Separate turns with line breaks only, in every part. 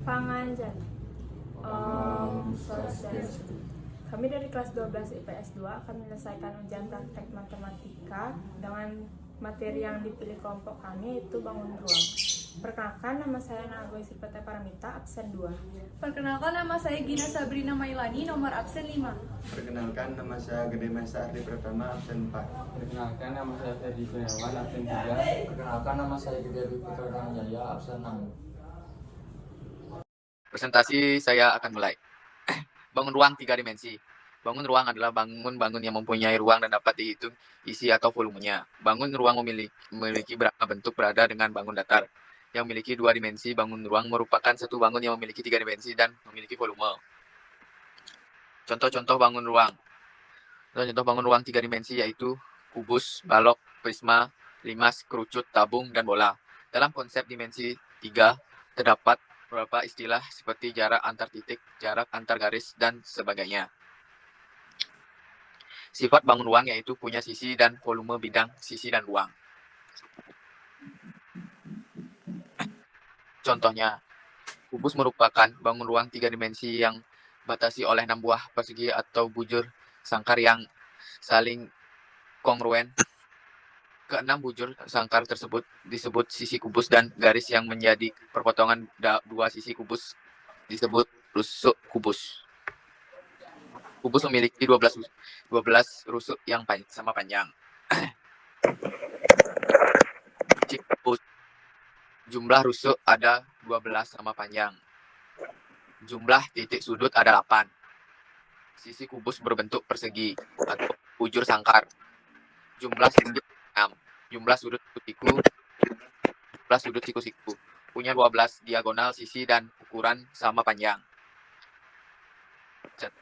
Panganjan. Swastiastu. Kami dari kelas 12 IPS 2 akan menyelesaikan ujian praktek matematika dengan materi yang dipilih kelompok kami, yaitu bangun ruang. Perkenalkan, nama saya Nagoy Sipete Paramita, absen 2.
Perkenalkan, nama saya Gina Sabrina Mailani, nomor absen 5.
Perkenalkan, nama saya Gede Mesa Ardi Pratama, absen 4.
Perkenalkan, nama saya Ferdi Kurniawan, absen 3.
Perkenalkan, nama saya Gede Putra Rangjaya, absen 6.
Presentasi saya akan mulai. Bangun ruang 3 dimensi. Bangun ruang adalah bangun yang mempunyai ruang dan dapat dihitung isi atau volumenya. Bangun ruang memiliki berapa bentuk berada dengan bangun datar yang memiliki 2 dimensi. Bangun ruang merupakan satu bangun yang memiliki 3 dimensi dan memiliki volume. Contoh-contoh bangun ruang. Contoh bangun ruang 3 dimensi yaitu kubus, balok, prisma, limas, kerucut, tabung, dan bola. Dalam konsep dimensi 3 terdapat beberapa istilah seperti jarak antar titik, jarak antar garis, dan sebagainya. Sifat bangun ruang yaitu punya sisi dan volume bidang, sisi dan ruang. Contohnya, kubus merupakan bangun ruang 3 dimensi yang batasi oleh 6 buah persegi atau bujur sangkar yang saling kongruen. Keenam bujur sangkar tersebut disebut sisi kubus dan garis yang menjadi perpotongan dua sisi kubus disebut rusuk kubus. Kubus memiliki 12 rusuk yang sama panjang. Jumlah rusuk ada 12 sama panjang. Jumlah titik sudut ada 8. Sisi kubus berbentuk persegi atau bujur sangkar. Jumlah sisi 6. Jumlah sudut siku-siku. Punya 12 diagonal sisi dan ukuran sama panjang.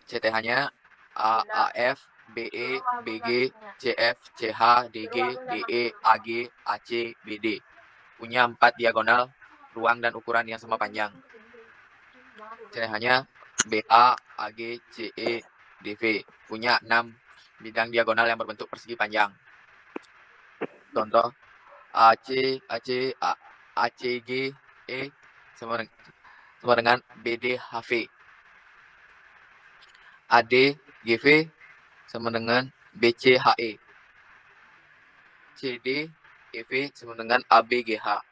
CTH-nya A, AF, BE, BG, CF, CH, DG, DE, AG, AC, BD. Punya 4 diagonal ruang dan ukuran yang sama panjang. CTH-nya BA, AG, CE, DV. Punya 6 bidang diagonal yang berbentuk persegi panjang. Contoh, ACG, E sama dengan BDHV. ADGV sama dengan BCHE. CDEV sama dengan ABGH.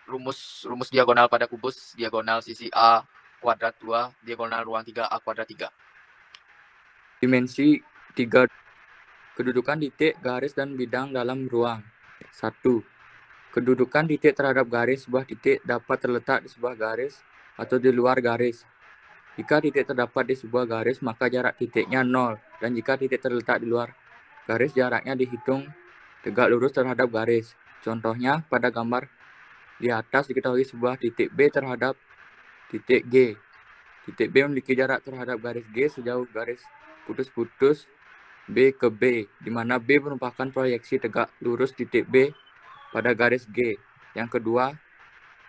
Rumus diagonal pada kubus, diagonal sisi A kuadrat 2, diagonal ruang 3 A kuadrat 3.
Dimensi 3. Kedudukan titik, garis, dan bidang dalam ruang. 1. Kedudukan titik terhadap garis sebuah titik dapat terletak di sebuah garis atau di luar garis. Jika titik terdapat di sebuah garis, maka jarak titiknya 0. Dan jika titik terletak di luar garis, jaraknya dihitung tegak lurus terhadap garis. Contohnya, pada gambar di atas diketahui sebuah titik B terhadap titik G. Titik B memiliki jarak terhadap garis G sejauh garis putus-putus B ke B, di mana B merupakan proyeksi tegak lurus titik B pada garis G. Yang kedua,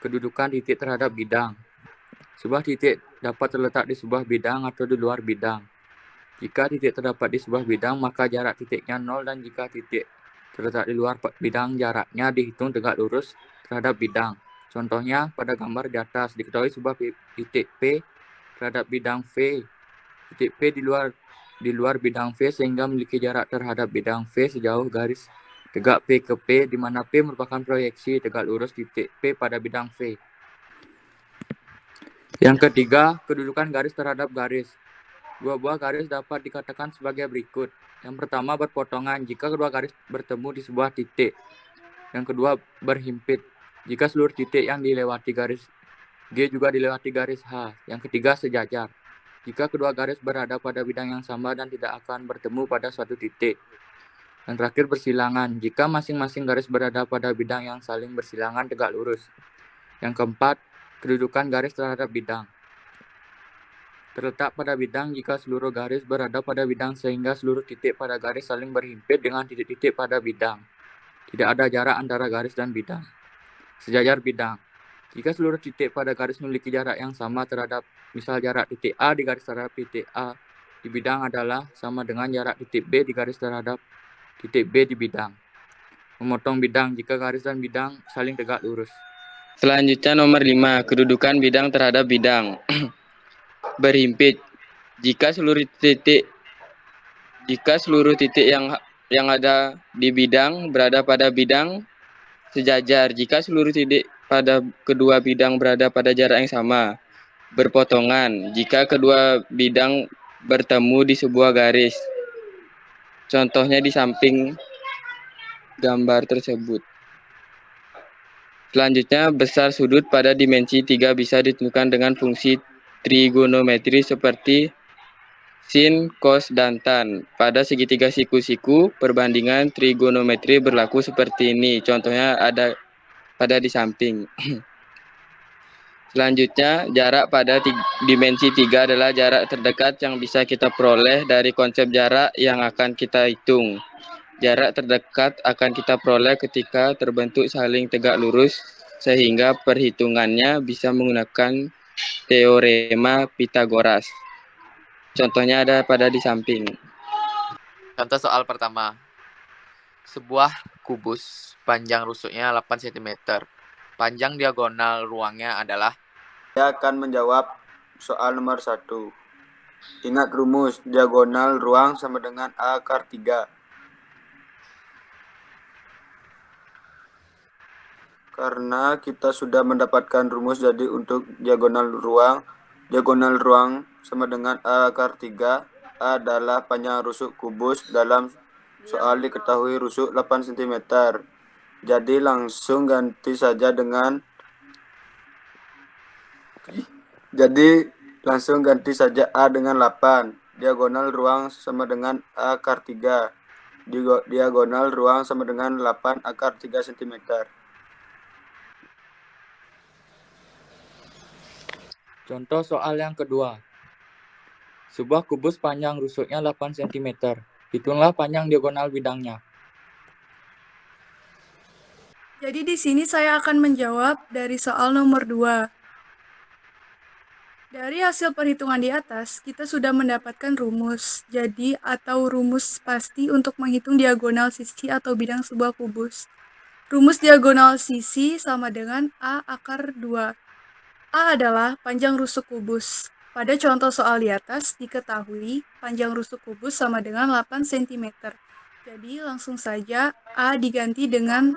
kedudukan titik terhadap bidang. Sebuah titik dapat terletak di sebuah bidang atau di luar bidang. Jika titik terdapat di sebuah bidang, maka jarak titiknya 0, dan jika titik terletak di luar bidang, jaraknya dihitung tegak lurus terhadap bidang. Contohnya, pada gambar di atas diketahui sebuah titik P terhadap bidang V. Titik P di luar bidang V sehingga memiliki jarak terhadap bidang V sejauh garis tegak P ke P, di mana P merupakan proyeksi tegak lurus titik P pada bidang V. Yang ketiga, kedudukan garis terhadap garis. Dua buah garis dapat dikatakan sebagai berikut. Yang pertama, berpotongan jika kedua garis bertemu di sebuah titik. Yang kedua, berhimpit jika seluruh titik yang dilewati garis G juga dilewati garis H. Yang ketiga, sejajar jika kedua garis berada pada bidang yang sama dan tidak akan bertemu pada suatu titik. Yang terakhir, bersilangan jika masing-masing garis berada pada bidang yang saling bersilangan tegak lurus. Yang keempat, kedudukan garis terhadap bidang. Terletak pada bidang jika seluruh garis berada pada bidang sehingga seluruh titik pada garis saling berhimpit dengan titik-titik pada bidang. Tidak ada jarak antara garis dan bidang. Sejajar bidang. Jika seluruh titik pada garis memiliki jarak yang sama terhadap, misal jarak titik A di garis terhadap titik A di bidang adalah sama dengan jarak titik B di garis terhadap titik B di bidang. Memotong bidang jika garis dan bidang saling tegak lurus. Selanjutnya nomor 5, kedudukan bidang terhadap bidang. Berhimpit. Jika seluruh titik yang ada di bidang berada pada bidang sejajar. Jika seluruh titik pada kedua bidang berada pada jarak yang sama. Berpotongan. Jika kedua bidang bertemu di sebuah garis. Contohnya di samping gambar tersebut. Selanjutnya, besar sudut pada dimensi 3 bisa ditentukan dengan fungsi trigonometri seperti sin, cos, dan tan. Pada segitiga siku-siku, perbandingan trigonometri berlaku seperti ini. Contohnya ada pada di samping. Selanjutnya, jarak pada dimensi 3 adalah jarak terdekat yang bisa kita peroleh dari konsep jarak yang akan kita hitung. Jarak terdekat akan kita peroleh ketika terbentuk saling tegak lurus, sehingga perhitungannya bisa menggunakan teorema Pitagoras. Contohnya ada pada di samping.
Contoh soal pertama. Sebuah kubus panjang rusuknya 8 cm. Panjang diagonal ruangnya adalah.
Saya akan menjawab soal nomor 1. Ingat rumus, diagonal ruang sama dengan A akar 3. Karena kita sudah mendapatkan rumus, jadi untuk diagonal ruang sama dengan A akar 3. A adalah panjang rusuk kubus, dalam soal diketahui rusuk 8 cm. Jadi langsung ganti saja A dengan 8. Diagonal ruang sama dengan A akar 3. Diagonal ruang sama dengan 8 akar 3 cm.
Contoh soal yang kedua. Sebuah kubus panjang rusuknya 8 cm. Hitunglah panjang diagonal bidangnya.
Jadi di sini saya akan menjawab dari soal nomor 2. Dari hasil perhitungan di atas, kita sudah mendapatkan rumus. Jadi, atau rumus pasti untuk menghitung diagonal sisi atau bidang sebuah kubus. Rumus diagonal sisi sama dengan A akar 2. A adalah panjang rusuk kubus. Pada contoh soal di atas diketahui panjang rusuk kubus sama dengan 8 cm. Jadi langsung saja A diganti dengan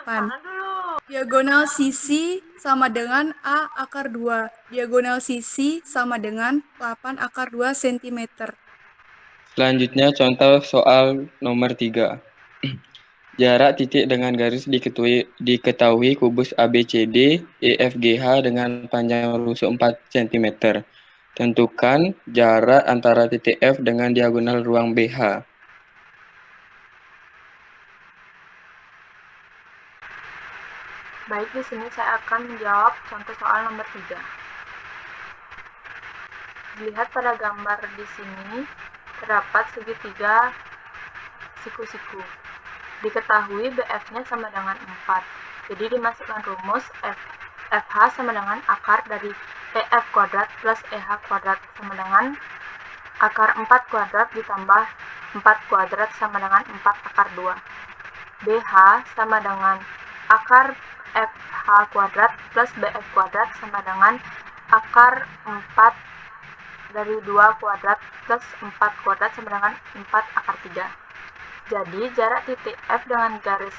8. Diagonal sisi sama dengan A akar 2. Diagonal sisi sama dengan 8 akar 2 cm.
Selanjutnya contoh soal nomor 3. Jarak titik dengan garis diketahui kubus ABCD EFGH dengan panjang rusuk 4 cm. Tentukan jarak antara titik F dengan diagonal ruang BH.
Baik, di sini saya akan menjawab contoh soal nomor 3. Dilihat pada gambar di sini, terdapat segitiga siku-siku. Diketahui BF-nya sama dengan 4. Jadi dimasukkan rumus FH sama dengan akar dari EF kuadrat plus EH kuadrat sama dengan akar 4 kuadrat ditambah 4 kuadrat sama dengan 4 akar 2. BH sama dengan akar FH kuadrat plus BF kuadrat sama dengan akar 4 dari 2 kuadrat plus 4 kuadrat sama dengan 4 akar 3. Jadi, jarak titik F dengan garis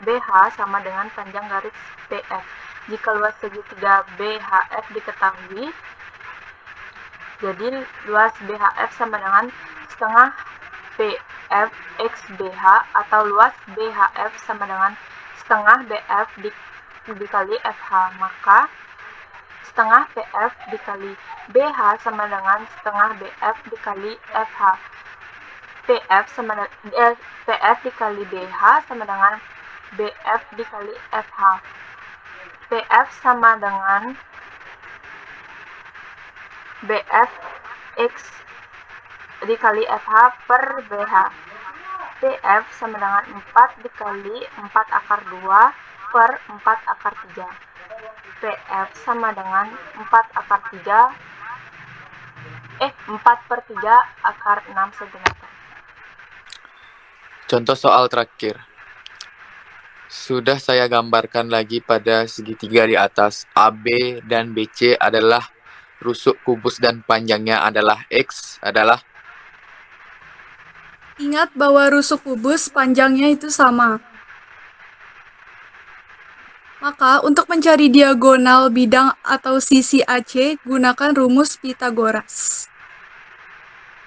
BH sama dengan panjang garis PF. Jika luas segitiga BHF diketahui, jadi luas BHF sama dengan setengah PF X BH, atau luas BHF sama dengan setengah BF dikali FH. Maka, setengah PF dikali BH sama dengan setengah BF dikali FH. PF dikali BH sama dengan BF dikali FH. PF sama dengan BF X dikali FH per BH. PF sama dengan 4 dikali 4 akar 2 per 4 akar 3. PF sama dengan 4 akar 3 4 per 3 akar 6 cm.
Contoh soal terakhir. Sudah saya gambarkan lagi pada segitiga di atas. AB dan BC adalah rusuk kubus dan panjangnya adalah X adalah
Ingat bahwa rusuk kubus panjangnya itu sama. Maka untuk mencari diagonal bidang atau sisi AC, gunakan rumus Pythagoras.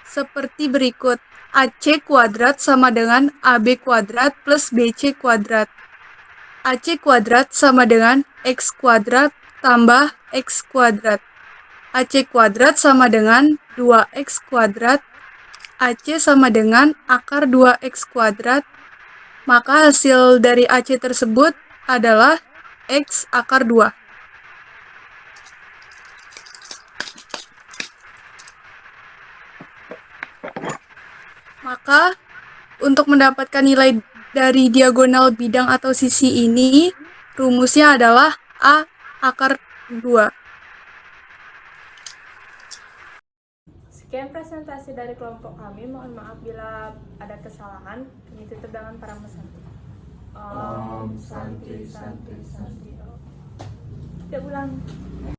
Seperti berikut. AC kuadrat sama dengan AB kuadrat plus BC kuadrat. AC kuadrat sama dengan X kuadrat tambah X kuadrat. AC kuadrat sama dengan 2X kuadrat. AC sama dengan akar 2X kuadrat. Maka hasil dari AC tersebut adalah X akar 2. Maka, untuk mendapatkan nilai dari diagonal bidang atau sisi ini, rumusnya adalah A akar 2.
Sekian presentasi dari kelompok kami. Mohon maaf bila ada kesalahan. Kami tutup dengan parama santi. Om Santi Santi Santi. Kita ulang.